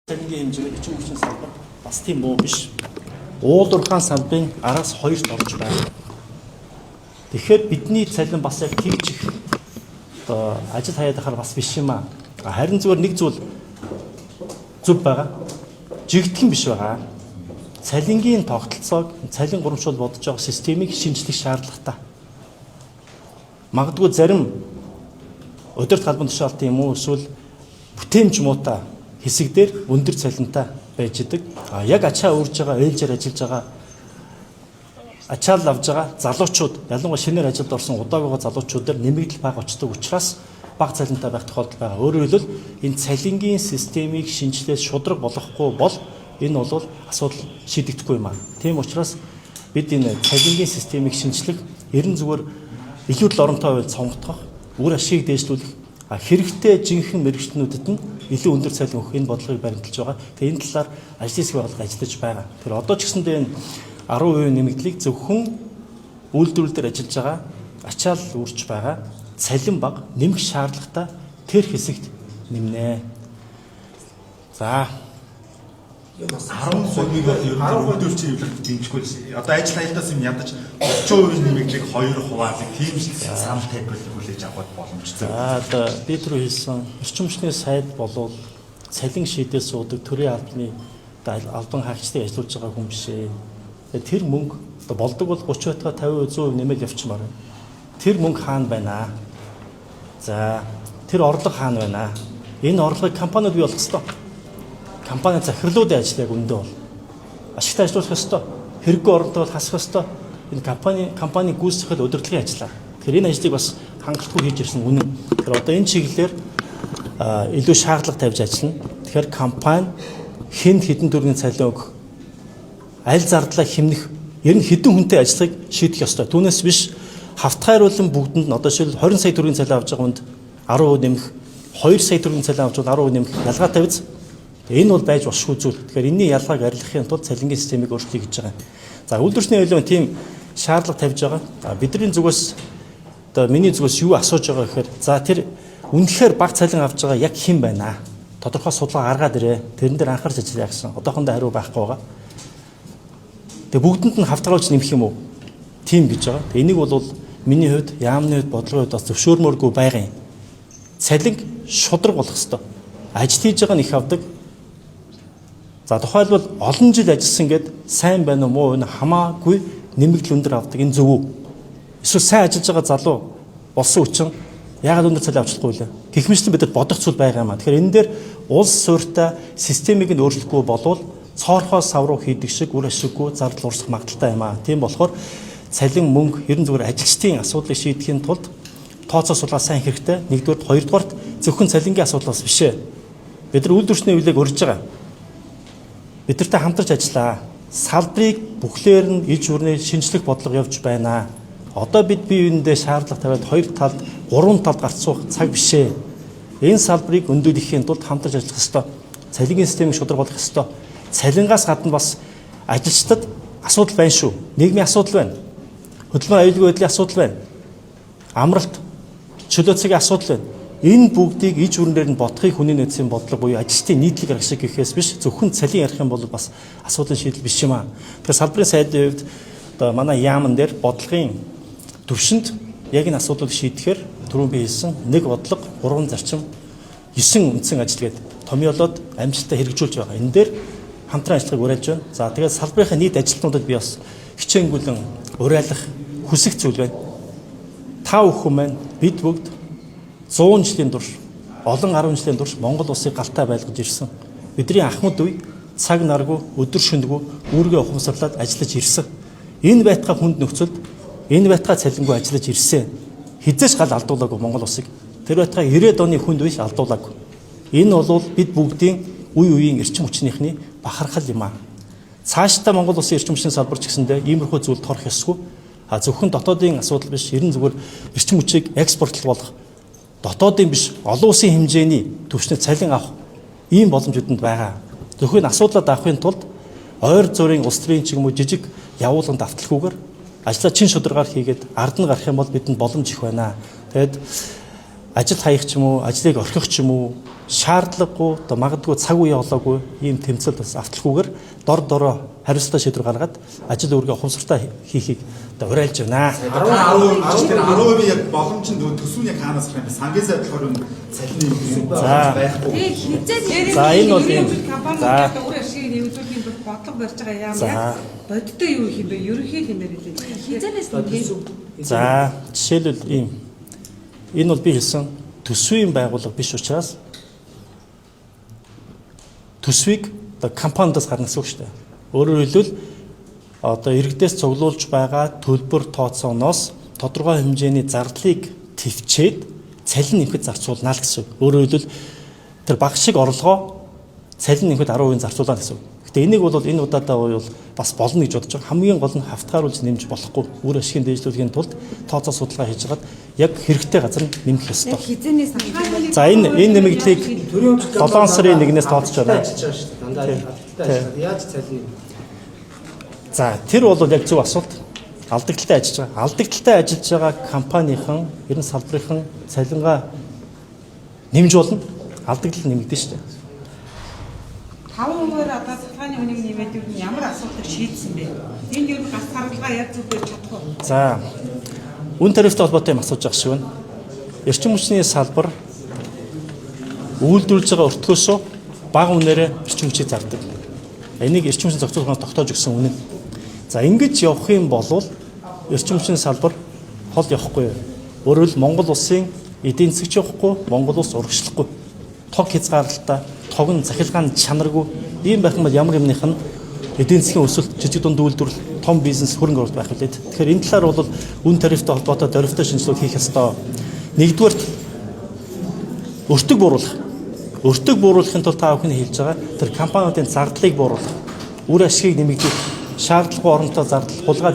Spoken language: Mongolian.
Цалингийн хэмжээ бичиг хүчин салбар бас тийм муу биш. Уулуурхаан салбарын араас хоёрт орж байна. Тэгэхээр бидний цалин бас яг тэгж их ажил хаяад ахаар бас биш юм аа. Харин зүгээр нэг зүйл зөв байгаа. Жигдхэн биш байгаа. Цалингийн тогтолцоог цалин гурамшуул бодож байгаа системийг шинжлэх шаардлагатай. Магадгүй зарим удирд халбан тушаалтын юм уу эсвэл бүтээмж муутай хэсэг дээр өндөр цалинтай байж идэг. Яг ачаа үрж байгаа, ээлжээр ажиллаж байгаа, ачаал авж байгаа залуучууд, ялангуяа шинээр ажилд орсон удаагийн залуучууд дээр нэмэгдэл бага очдог учраас бага цалинтай байх тохиолдол байгаа. Өөрөөр хэлбэл энэ цалингийн системийг шинжилээс шудраг болгохгүй бол энэ бол асуудал шийдэгдэхгүй юм аа. Тийм учраас бид энэ цалингийн системийг шинжлэх ерэн зүгээр илүү л оронтой байвал сонгогдох, үр ашиг дээшлүүлэх хэрэгтэй жинхэнэ мэрэгчлэнүүдэд нь илүү өндөр цалин өгөх энэ бодлогыг баримталж байгаа. Тэгээ энэ талаар ажлын хэсгийн байгууллага ажиллаж байгаа. Тэр одоо ч гэсэндээ энэ 10% нэмэгдлийг зөвхөн үйлдвэрлэл дээр ажиллаж байгаа ачаал үрж байгаа цалин бага нэмэх шаардлагатай тэр хэсэгт нэмнэ. За 10%-ийг ер нь үйлдвэрчийн эвлэгт дэмжихгүй. Одоо ажил аялдаас юм ядаж 30% нэмэгдлийг 2 хуваалыг тийм санал тавьбал хүлээж авах боломжтой. За одоо би түрүү хэлсэн эрчим хүчний сайд болвол цалин шийдэл суудаг төрийн албаны албан хаагчдыг ажиллуулж байгаа хүн биш ээ. Тэр мөнгө одоо болдог бол 30 байтугай 50% нэмэл явчмаар байна. Тэр мөнгө хаана байна аа? За тэр орлого хаана байна аа? Энэ орлогыг компаниуд бий болгох ёстой. Компани захирлуудын ажлыг өндөө бол ашигтай ажиллах ёстой. Хэрэггүй оронтой бол хасах ёстой. Энэ компани гүйцэтгэл удирдлагын ажлаа. Тэгэхээр энэ ажлыг бас хангалтгүй хийж ирсэн үнэн. Тэгэхээр одоо энэ чиглэлээр илүү шаардлага тавьж ажиллана. Тэгэхээр компани хэн хэдэн төгрөгийн цалин өгөх, аль зардлаа хэмнэх, ер нь хэдэн хүнтэй ажиллахыг шийдэх ёстой. Түүнээс биш хавтгайруулан бүгдэнд нь одоо жишээл 20 сая төгрөгийн цалин авч байгаа хүнд 10% нэмэх, 2 сая төгрөгийн цалин авч бол 10% нэмэх ялгаа тавьж энэ бол байж болохгүй зүйл. Тэгэхээр энэний ялгааг арилгахын тулд цалингийн системийг өөрчлөе гэж байгаа. За үйлдвэрчний хөлөө тийм шаардлага тавьж байгаа. Бидний зүгээс одоо миний зүгээс юу асууж байгаа гэхээр за тэр үнэхээр бага цалин авж байгаа яг хэн байна аа? Тодорхой судалгаа гаргаад ирээ. Тэрэн дээр анхаарч ажиллая гэсэн. Одоохондоо хариу байхгүй байгаа. Тэгээ бүгдэнд нь хавтгаруулж нэмэх юм уу? Тийм гэж байгаа. Энийг бол миний хувьд, яамны хувьд, бодлогын хувьд бас зөвшөөрмөөргүй байгаа юм. Цалинг шудраг болох ёстой. Ажил хийж байгаа нь их авдаг. За тухайлбал олон жил ажилласан гэд сайн байна уу муу вэ хамаагүй нэмэгдэл өндөр авдаг энэ зөв үү? Эсвэл сайн ажиллаж байгаа залуу болсон хүчин яагаад өндөр цалин авч чадахгүй вэ? Гэх мэтлэн бидэд бодох зүйл байгаа юм аа. Тэгэхээр энэ дээр улс суурьтай системийг нь өөрчлөхгүй болвол цоорхоо сав руу хийдэг шиг үр ашиггүй зардал урсах магадaltaй юм аа. Тийм болохоор цалин мөнгө ерэн зүгээр ажилчдын асуудлыг шийдэхин тулд тооцоо сулгаа сайн хэрэгтэй. Нэгдүгээр, хоёрдугаарт зөвхөн цалингийн асуудлаас биш ээ. Бид нар үйлдвэрчний хөвлийг өргөж байгаа. Бидэртэй хамтарч ажиллаа. Салбарыг бүхлээр нь иж хүрнээ шинжлэх бодлого явж байна. Одоо бид бие биендээ шаардлага тавиад хоёр талд, гурван талд гарцуух цаг биш ээ. Энэ салбарыг өндөөдөхийн тулд хамтарч ажиллах ёстой. Цалингийн системийг шудраг болгох ёстой. Цалингаас гадна бас ажилчдад асуудал байна шүү. Нийгмийн асуудал байна. Хөдөлмөр аюулгүй байдлын асуудал байна. Амралт, чөлөө цагийн асуудал байна. Энэ бүгдийг иж хүрнээр нь бодохыг хүний нөөцийн бодлого буюу ажилчдын нийтлэг арга шиг гэхээс биш зөвхөн цалин ярих юм бол бас асуудлын шийдэл биш юм аа. Тэгэхээр салбарын сайдын хувьд одоо манай яамн дээр бодлогын төвшөнд яг энэ асуудлыг шийдэхээр түрүүн би хэлсэн нэг бодлого 3 зарчим 9 үндсэн ажил гээд томьёолоод амжилттай хэрэгжүүлж байгаа. Энэ дээр хамтран ажиллахыг уриалж байна. За тэгээд салбарынхаа нийт ажилтнуудад би бас хичээнгүлэн уриалах хүсэх зүйл байна. Та бүхэн маань бид бүгд 100 жилийн турш, олон 10 жилийн турш Монгол улсыг галтай байлгаж ирсэн. Бидний ахмад үе цаг наргүй, өдөр шөнөгүй үүргээ ухамсарлаад ажиллаж ирсэн. Энэ байтугай хүнд нөхцөлд энэ байтугай цалингүй ажиллаж ирсэн. Хизээш гал алдуулаагүй Монгол улсыг. Тэр байтугай 90-ад оны хүнд үеж алдуулаагүй. Энэ бол бид бүгдийн үе үеийн эрчим хүчнийхний бахархал юм аа. Цаашдаа Монгол улсын эрчим хүчний салбар ч гэсэндээ иймэрхүү зүйл торох ёсгүй. Зөвхөн дотоодын асуудал биш, ерэн зүгээр эрчим хүчийг экспортлох болох дотоодын биш олон улсын хэмжээний түвшний цалин авах ийм боломжуудад байгаа. Зөвхөн асуудлаа давахын тулд ойр зүрийн улс төрийн ч юм уу жижиг явуулганд авталгүйгээр ажлаа чин шударгаар хийгээд ард нь гарах юм бол бидэнд боломж их байна. Тэгэд ажил хаях ч юм уу, ажлыг орхих ч юм уу шаардлагагүй одоо магадгүй цаг үе олоогүй ийм тэмцэл бас авталгүйгээр дор дороо хариуцлага шийдвэр гаргаад ажил үүргээ ухамсартай хийхийг одоо уриалж байна. 10% яг боломж нь төсвийн яг хаанаас гарах юм бэ? Сангийн сайд болохоор цалины байхгүй. За энэ бол ийм компани өөр ашиг нэмэгдүүлэхийн тулд бодлого барьж байгаа юм яг бодиттой юу юм бэ? Ерөнхий хэмээр хэлээ. Хизэнээс нь за жишээлбэл ийм энэ бол би хэлсэн төсвийн байгууллага биш учраас төсвийг одоо компаниудаас гарна гэсэн үг шүү дээ. Өөрөөр хэлбэл одоо иргэдээс цуглуулж байгаа төлбөр тооцооноос тодорхой хэмжээний зардлыг твчээд цалин нэмэхэд зарцуулна л гэсэн үг. Өөрөөр хэлбэл тэр баг шиг орлогоо цалин нэмэхэд 10% зарцуулна гэсэн үг. Гэтэ энийг бол энэ удаадаа бол бас болно гэж бодож байгаа. Хамгийн гол нь хавтгааруулж нэмж болохгүй. Үр ашигын дэвшлүүлэхийн тулд тооцоо судалгаа хийж хагаад яг хэрэгтэй газар нь нэмэх ёстой. хизэнээс нь За энэ нэмэгдлийг 7 сарын 1-ээс тооцож байна. Яаж цалин? За тэр бол яг зөв асуулт. Алдагдaltaй ажиллаж байгаа. Алдагдaltaй ажиллаж байгаа компанийн ерөн салбарын цалингаа нэмж болно. Алдагдал нэмэгдэн шүү дээ. 5%-аар одоо цалгааны үнийг нэмээд юу ямар асуудал шийдсэн бэ? Энд юу гас саргалгаа яаж зүгдэж чадах вэ? За үн тарифтай холбоотой юм асууж байгаа шиг байна. Эрчим хүчний салбар үйлдвэрлэж байгаа өртгөөсөө бага үнээрээ эрчим хүчийг зардаг. Энийг эрчим хүчний зохицуулахаас тогтоож өгсөн үнэ. За ингэж явах юм бол эрчим хүчний салбар хол явахгүй. Өөрөөр хэл Монгол улсын эдийн засгч явахгүй, Монгол улс урагшлахгүй. Тог хязгаарлалтаа, тог нь захиргааны чанаргүй ийм байх юм бол ямар юмных нь эдийн засгийн өсөлт, жижиг дунд үйлдвэрлэл, том бизнес хөрөнгө оруулалт байх үлээд. Тэгэхээр энэ талаар бол үн тарифтай холбоотой дөрвөлтэй шинжилгээ хийх ёстой. Нэгдүгээр өртөг бууруулах. Өртөг бууруулахын тулд та бүхэн хэлж байгаа тэр компаниудын зардлыг бууруулах. Үр ашгийг нэмэгдүүлэх, шаардлагагүй оронтой зардал, хулгай